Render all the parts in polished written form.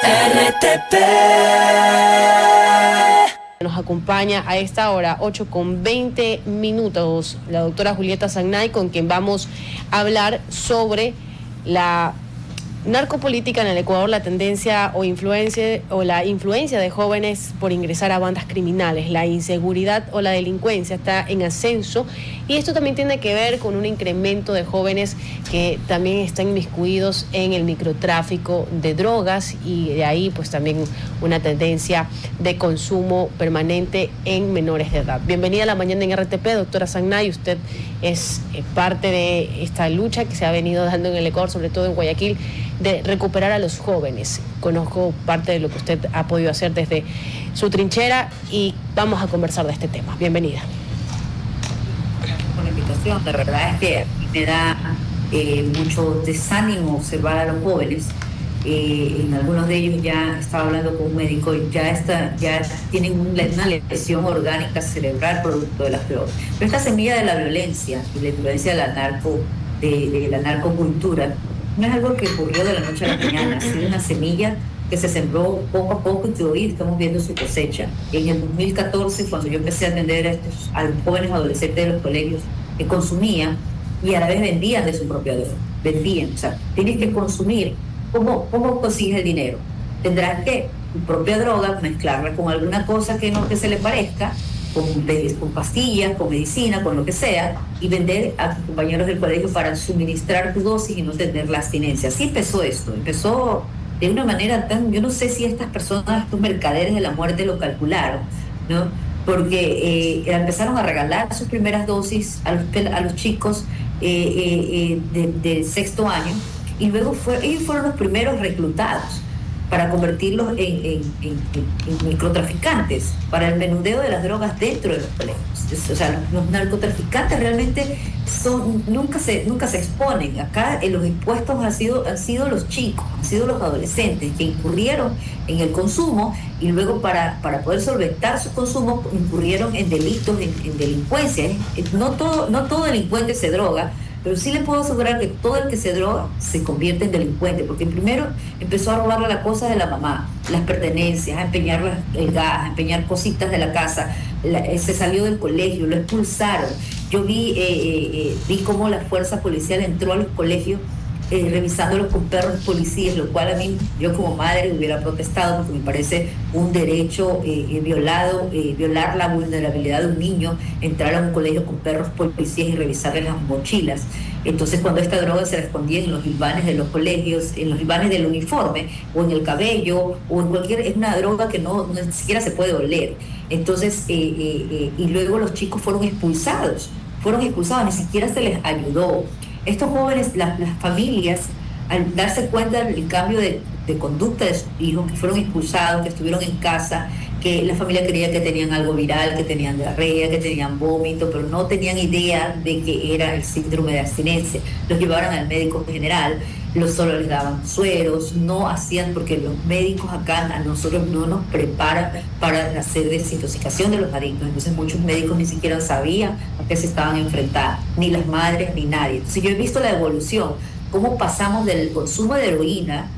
RTP. Nos acompaña a esta hora, 8:20, la doctora Julieta Zagnay, con quien vamos a hablar sobre la narcopolítica en el Ecuador, la tendencia o la influencia de jóvenes por ingresar a bandas criminales. La inseguridad o la delincuencia está en ascenso y esto también tiene que ver con un incremento de jóvenes que también están inmiscuidos en el microtráfico de drogas, y de ahí pues también una tendencia de consumo permanente en menores de edad. Bienvenida a la mañana en RTP, doctora Zagnay. Usted es parte de esta lucha que se ha venido dando en el Ecuador, sobre todo en Guayaquil, de recuperar a los jóvenes. Conozco parte de lo que usted ha podido hacer desde su trinchera y vamos a conversar de este tema. Bienvenida. Gracias por la invitación. La verdad es que me da mucho desánimo observar a los jóvenes. En algunos de ellos ya estaba hablando con un médico y ya tienen una lesión orgánica cerebral producto de las drogas. Pero esta semilla de la violencia y la violencia de la narcocultura no es algo que ocurrió de la noche a la mañana, ha sido una semilla que se sembró poco a poco y que hoy estamos viendo su cosecha. En el 2014, cuando yo empecé a atender a los jóvenes adolescentes de los colegios que consumían y a la vez vendían de su propia droga, o sea, tienes que consumir. ¿Cómo consigues el dinero? Tendrás que tu propia droga mezclarla con alguna cosa que se le parezca, con pastillas, con medicina, con lo que sea, y vender a tus compañeros del colegio para suministrar tu dosis y no tener la abstinencia. Así empezó esto, empezó de una manera yo no sé si estas personas, estos mercaderes de la muerte lo calcularon, ¿no? Porque empezaron a regalar sus primeras dosis a los chicos de sexto año, y luego ellos fueron los primeros reclutados para convertirlos en microtraficantes, para el menudeo de las drogas dentro de los colegios. O sea, los narcotraficantes realmente nunca se exponen. Acá los expuestos han sido los chicos, han sido los adolescentes que incurrieron en el consumo y luego para poder solventar su consumo incurrieron en delitos, en delincuencia. No todo delincuente se droga, pero sí le puedo asegurar que todo el que se droga se convierte en delincuente, porque primero empezó a robarle las cosas de la mamá, las pertenencias, a empeñar el gas, a empeñar cositas de la casa, se salió del colegio, lo expulsaron. Yo vi cómo la fuerza policial entró a los colegios revisándolos con perros policías, lo cual a mí, yo como madre hubiera protestado, porque me parece un derecho violado, violar la vulnerabilidad de un niño, entrar a un colegio con perros policías y revisarles las mochilas. Entonces, cuando esta droga se escondía en los hilvanes de los colegios, en los hilvanes del uniforme, o en el cabello, o en es una droga que no ni siquiera se puede oler. Entonces, y luego los chicos fueron expulsados, ni siquiera se les ayudó. Estos jóvenes, las familias, al darse cuenta del cambio de conducta de sus hijos, que fueron expulsados, que estuvieron en casa, que la familia creía que tenían algo viral, que tenían diarrea, que tenían vómito, pero no tenían idea de que era el síndrome de abstinencia. Los llevaron al médico general, solo les daban sueros, no hacían, porque los médicos acá a nosotros no nos preparan para hacer desintoxicación de los adictos. Entonces muchos médicos ni siquiera sabían a qué se estaban enfrentando, ni las madres ni nadie. Entonces yo he visto la evolución, cómo pasamos del consumo de heroína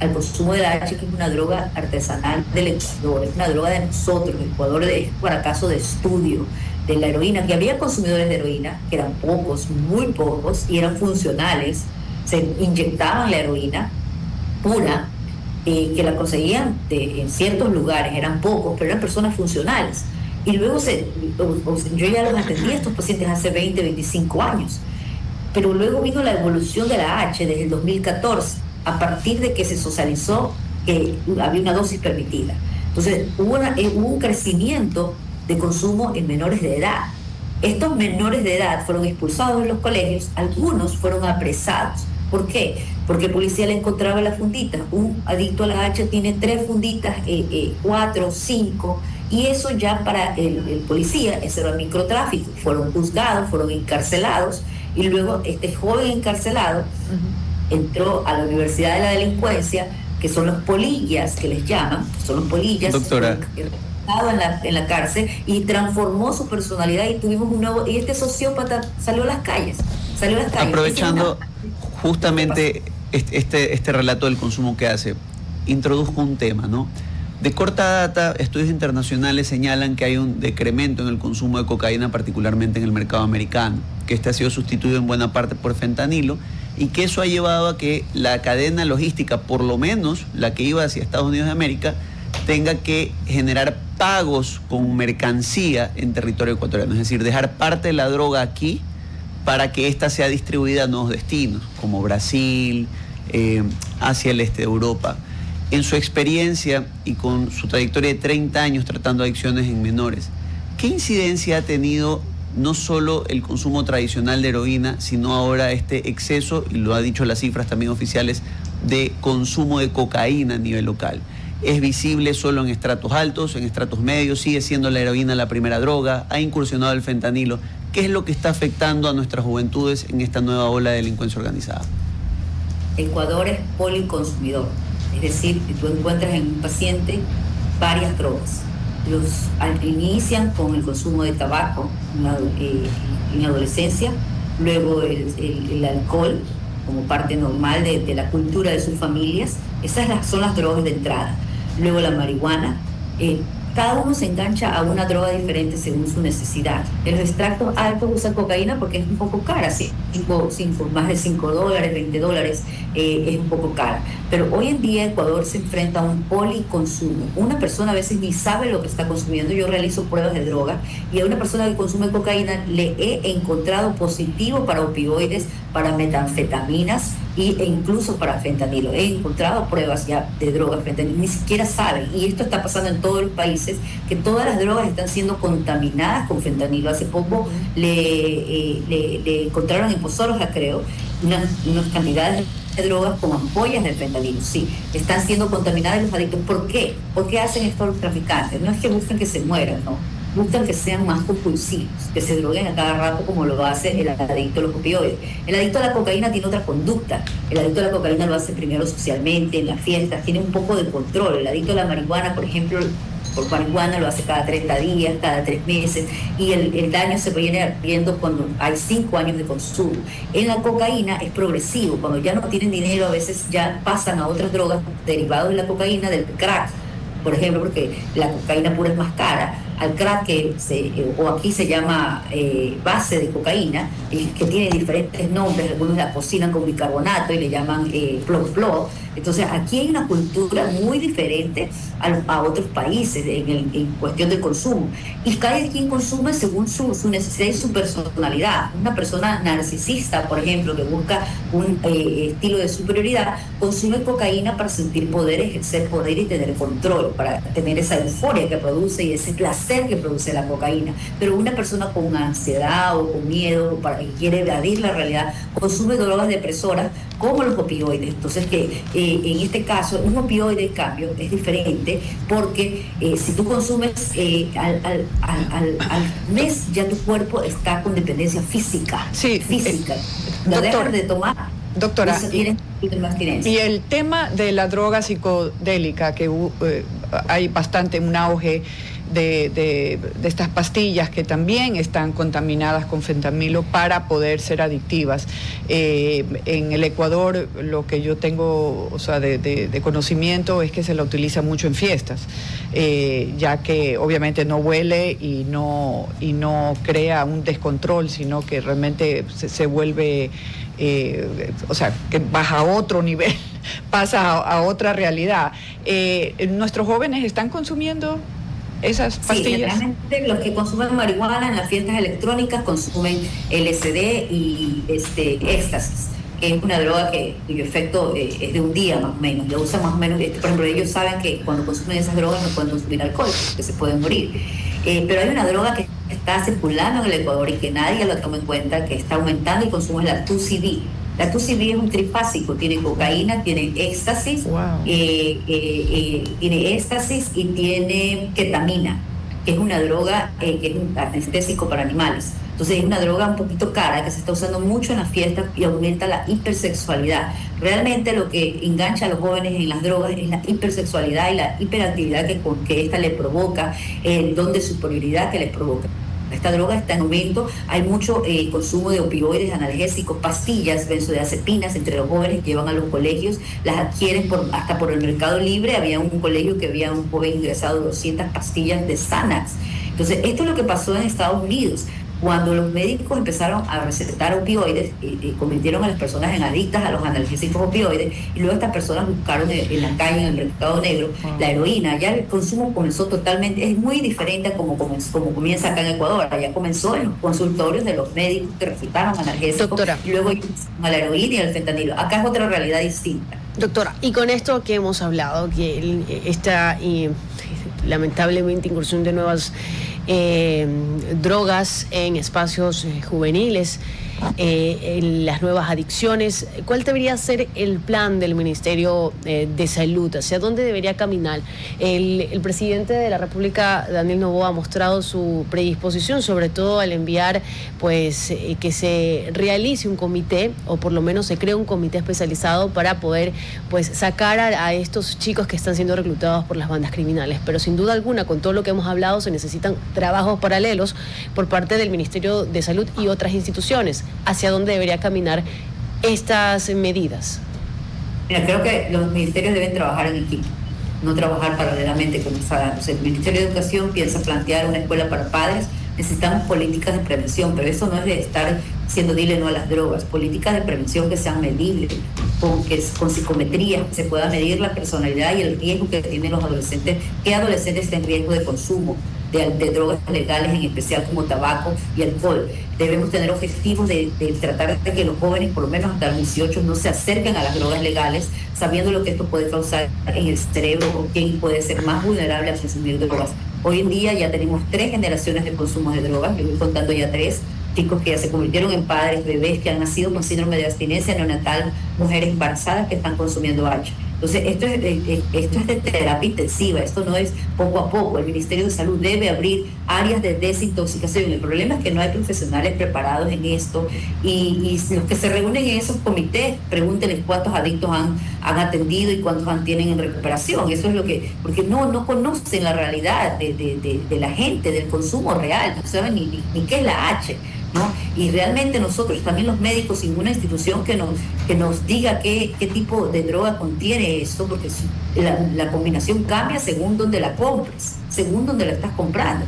al consumo de la H, que es una droga artesanal del Ecuador, es una droga de nosotros. El Ecuador es para caso de estudio de la heroína, que había consumidores de heroína, que eran pocos, muy pocos, y eran funcionales, se inyectaban la heroína pura, que la conseguían en ciertos lugares, eran pocos, pero eran personas funcionales. Y luego yo ya los atendí a estos pacientes hace 20, 25 años, pero luego vino la evolución de la H desde el 2014, a partir de que se socializó que había una dosis permitida. Entonces hubo un crecimiento de consumo en menores de edad. Estos menores de edad fueron expulsados de los colegios, algunos fueron apresados. ¿Por qué? Porque el policía le encontraba las funditas. Un adicto a la H tiene 3 funditas, 4, 5, y eso ya para el policía, eso era microtráfico. Fueron juzgados, fueron encarcelados, y luego este joven encarcelado entró a la Universidad de la Delincuencia, que son los polillas, que les llaman, son los polillas. Doctora, en la cárcel, y transformó su personalidad, y tuvimos y este sociópata salió a las calles. Aprovechando justamente este relato del consumo que hace, introduzco un tema, ¿no? De corta data, estudios internacionales señalan que hay un decremento en el consumo de cocaína, particularmente en el mercado americano, que este ha sido sustituido en buena parte por fentanilo, y que eso ha llevado a que la cadena logística, por lo menos la que iba hacia Estados Unidos de América, tenga que generar pagos con mercancía en territorio ecuatoriano, es decir, dejar parte de la droga aquí para que ésta sea distribuida a nuevos destinos, como Brasil, hacia el este de Europa. En su experiencia y con su trayectoria de 30 años tratando adicciones en menores, ¿qué incidencia ha tenido no solo el consumo tradicional de heroína, sino ahora este exceso, y lo han dicho las cifras también oficiales, de consumo de cocaína a nivel local? ¿Es visible solo en estratos altos, en estratos medios? ¿Sigue siendo la heroína la primera droga? ¿Ha incursionado el fentanilo? ¿Qué es lo que está afectando a nuestras juventudes en esta nueva ola de delincuencia organizada? Ecuador es policonsumidor, es decir, tú encuentras en un paciente varias drogas. Inician con el consumo de tabaco en la adolescencia, luego el alcohol como parte normal de la cultura de sus familias. Son las drogas de entrada. Luego la marihuana. Cada uno se engancha a una droga diferente según su necesidad. En los extractos altos usan cocaína porque es un poco cara, ¿sí? Más de $5, $20, es un poco cara. Pero hoy en día Ecuador se enfrenta a un policonsumo. Una persona a veces ni sabe lo que está consumiendo. Yo realizo pruebas de droga y a una persona que consume cocaína le he encontrado positivo para opioides, para metanfetaminas e incluso para fentanilo. He encontrado pruebas ya de drogas fentanilo, ni siquiera saben, y esto está pasando en todos los países, que todas las drogas están siendo contaminadas con fentanilo. Hace poco le encontraron en Posorga, creo, unas cantidades de drogas con ampollas de fentanilo. Sí, están siendo contaminadas los adictos. ¿Por qué? ¿Por qué hacen esto los traficantes? No es que buscan que se mueran, no. Buscan que sean más compulsivos, que se droguen a cada rato como lo hace el adicto a los opioides. El adicto a la cocaína tiene otra conducta. El adicto a la cocaína lo hace primero socialmente, en las fiestas, tiene un poco de control. El adicto a la marihuana, por ejemplo, por marihuana lo hace cada 30 días, cada 3 meses, y el daño se viene viendo cuando hay 5 años de consumo. En la cocaína es progresivo. Cuando ya no tienen dinero, a veces ya pasan a otras drogas derivadas de la cocaína, del crack, por ejemplo, porque la cocaína pura es más cara, al crack o aquí se llama base de cocaína, que tiene diferentes nombres. Algunos la cocinan con bicarbonato y le llaman plop. Entonces aquí hay una cultura muy diferente a otros países en cuestión del consumo, y cada quien consume según su necesidad y su personalidad. Una persona narcisista, por ejemplo, que busca un estilo de superioridad, consume cocaína para sentir poder, ejercer poder y tener control, para tener esa euforia que produce y ese placer que produce la cocaína. Pero una persona con ansiedad o con miedo, que quiere evadir la realidad, consume drogas depresoras como los opioides. Entonces en este caso un opioide, en cambio, es diferente, porque si tú consumes al mes, ya tu cuerpo está con dependencia física. Sí, física. No dejas de tomar. Doctora, y el tema de la droga psicodélica, que hay bastante un auge de estas pastillas que también están contaminadas con fentanilo para poder ser adictivas. En el Ecuador, lo que yo tengo, o sea, de conocimiento, es que se la utiliza mucho en fiestas, ya que obviamente no huele y no crea un descontrol, sino que realmente se vuelve, o sea, que baja a otro nivel, pasa a otra realidad. ¿Nuestros jóvenes están consumiendo esas pastillas? Sí, realmente los que consumen marihuana en las fiestas electrónicas consumen LSD y éxtasis, que es una droga cuyo efecto es de un día más o menos. Lo usan más o menos, por ejemplo, ellos saben que cuando consumen esas drogas no pueden consumir alcohol, que se pueden morir. Pero hay una droga que está circulando en el Ecuador y que nadie lo toma en cuenta, que está aumentando el consumo, es la 2CB. La 2CB es un trifásico, tiene cocaína, tiene éxtasis, tiene éxtasis y tiene ketamina, que es una droga que es un anestésico para animales. Entonces es una droga un poquito cara que se está usando mucho en las fiestas y aumenta la hipersexualidad. Realmente lo que engancha a los jóvenes en las drogas es la hipersexualidad y la hiperactividad que esta le provoca, el don de superioridad que les provoca. Esta droga está en aumento, hay mucho consumo de opioides, analgésicos, pastillas, benzodiazepinas entre los jóvenes que llevan a los colegios, las adquieren hasta por el mercado libre. Había un colegio que había un joven ingresado 200 pastillas de Xanax. Entonces, esto es lo que pasó en Estados Unidos. Cuando los médicos empezaron a recetar opioides, convirtieron a las personas en adictas a los analgésicos opioides, y luego estas personas buscaron en la calle, en el mercado negro, la heroína. Ya el consumo comenzó totalmente, es muy diferente a como comienza acá en Ecuador. Allá comenzó en los consultorios de los médicos que recetaron analgésicos. Doctora. Y luego a la heroína y al fentanilo. Acá es otra realidad distinta. Doctora, y con esto que hemos hablado, que esta lamentablemente incursión de nuevas drogas en espacios juveniles, en las nuevas adicciones, ¿cuál debería ser el plan del Ministerio de Salud? ¿Hacia dónde debería caminar? El presidente de la República, Daniel Noboa, ha mostrado su predisposición, sobre todo al enviar pues que se realice un comité, o por lo menos se cree un comité especializado para poder pues sacar a estos chicos que están siendo reclutados por las bandas criminales. Pero sin duda alguna, con todo lo que hemos hablado, se necesitan trabajos paralelos por parte del Ministerio de Salud y otras instituciones. ¿Hacia dónde debería caminar estas medidas? Mira, creo que los ministerios deben trabajar en equipo, no trabajar paralelamente con los ciudadanos. El Ministerio de Educación piensa plantear una escuela para padres. Necesitamos políticas de prevención, pero eso no es de estar siendo dile no a las drogas. Políticas de prevención que sean medibles, con psicometría, que se pueda medir la personalidad y el riesgo que tienen los adolescentes. ¿Qué adolescentes están en riesgo de consumo de drogas legales, en especial como tabaco y alcohol? Debemos tener objetivos de tratar de que los jóvenes, por lo menos hasta los 18, no se acerquen a las drogas legales, sabiendo lo que esto puede causar en el cerebro o quién puede ser más vulnerable a consumir drogas. Hoy en día ya tenemos 3 generaciones de consumo de drogas. Yo voy contando ya 3 chicos que ya se convirtieron en padres, bebés que han nacido con síndrome de abstinencia neonatal, mujeres embarazadas que están consumiendo H. Entonces, esto es de terapia intensiva, esto no es poco a poco. El Ministerio de Salud debe abrir áreas de desintoxicación. El problema es que no hay profesionales preparados en esto, y los que se reúnen en esos comités, pregúntenles cuántos adictos han atendido y cuántos tienen en recuperación. Eso es lo que, porque no conocen la realidad de la gente, del consumo real, no saben ni qué es la H, ¿no? Y realmente nosotros, también los médicos, sin una institución que nos diga qué tipo de droga contiene esto, porque la combinación cambia según donde la compres, según donde la estás comprando.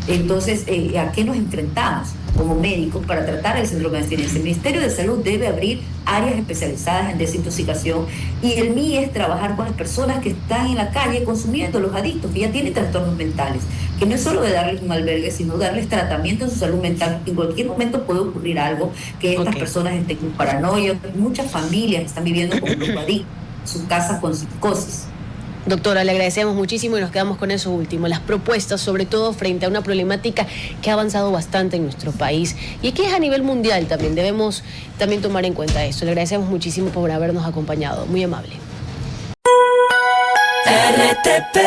Entonces, ¿a qué nos enfrentamos como médicos para tratar el síndrome de abstinencia? El Ministerio de Salud debe abrir áreas especializadas en desintoxicación, y el MI es trabajar con las personas que están en la calle consumiendo, los adictos que ya tienen trastornos mentales, que no es solo de darles un albergue, sino darles tratamiento en su salud mental. En cualquier momento puede ocurrir algo, que estas personas estén con paranoia. Muchas familias están viviendo con grupo adicto, sus casas con psicosis. Doctora, le agradecemos muchísimo y nos quedamos con eso último, las propuestas, sobre todo frente a una problemática que ha avanzado bastante en nuestro país y que es a nivel mundial también. Debemos también tomar en cuenta esto. Le agradecemos muchísimo por habernos acompañado. Muy amable. RTP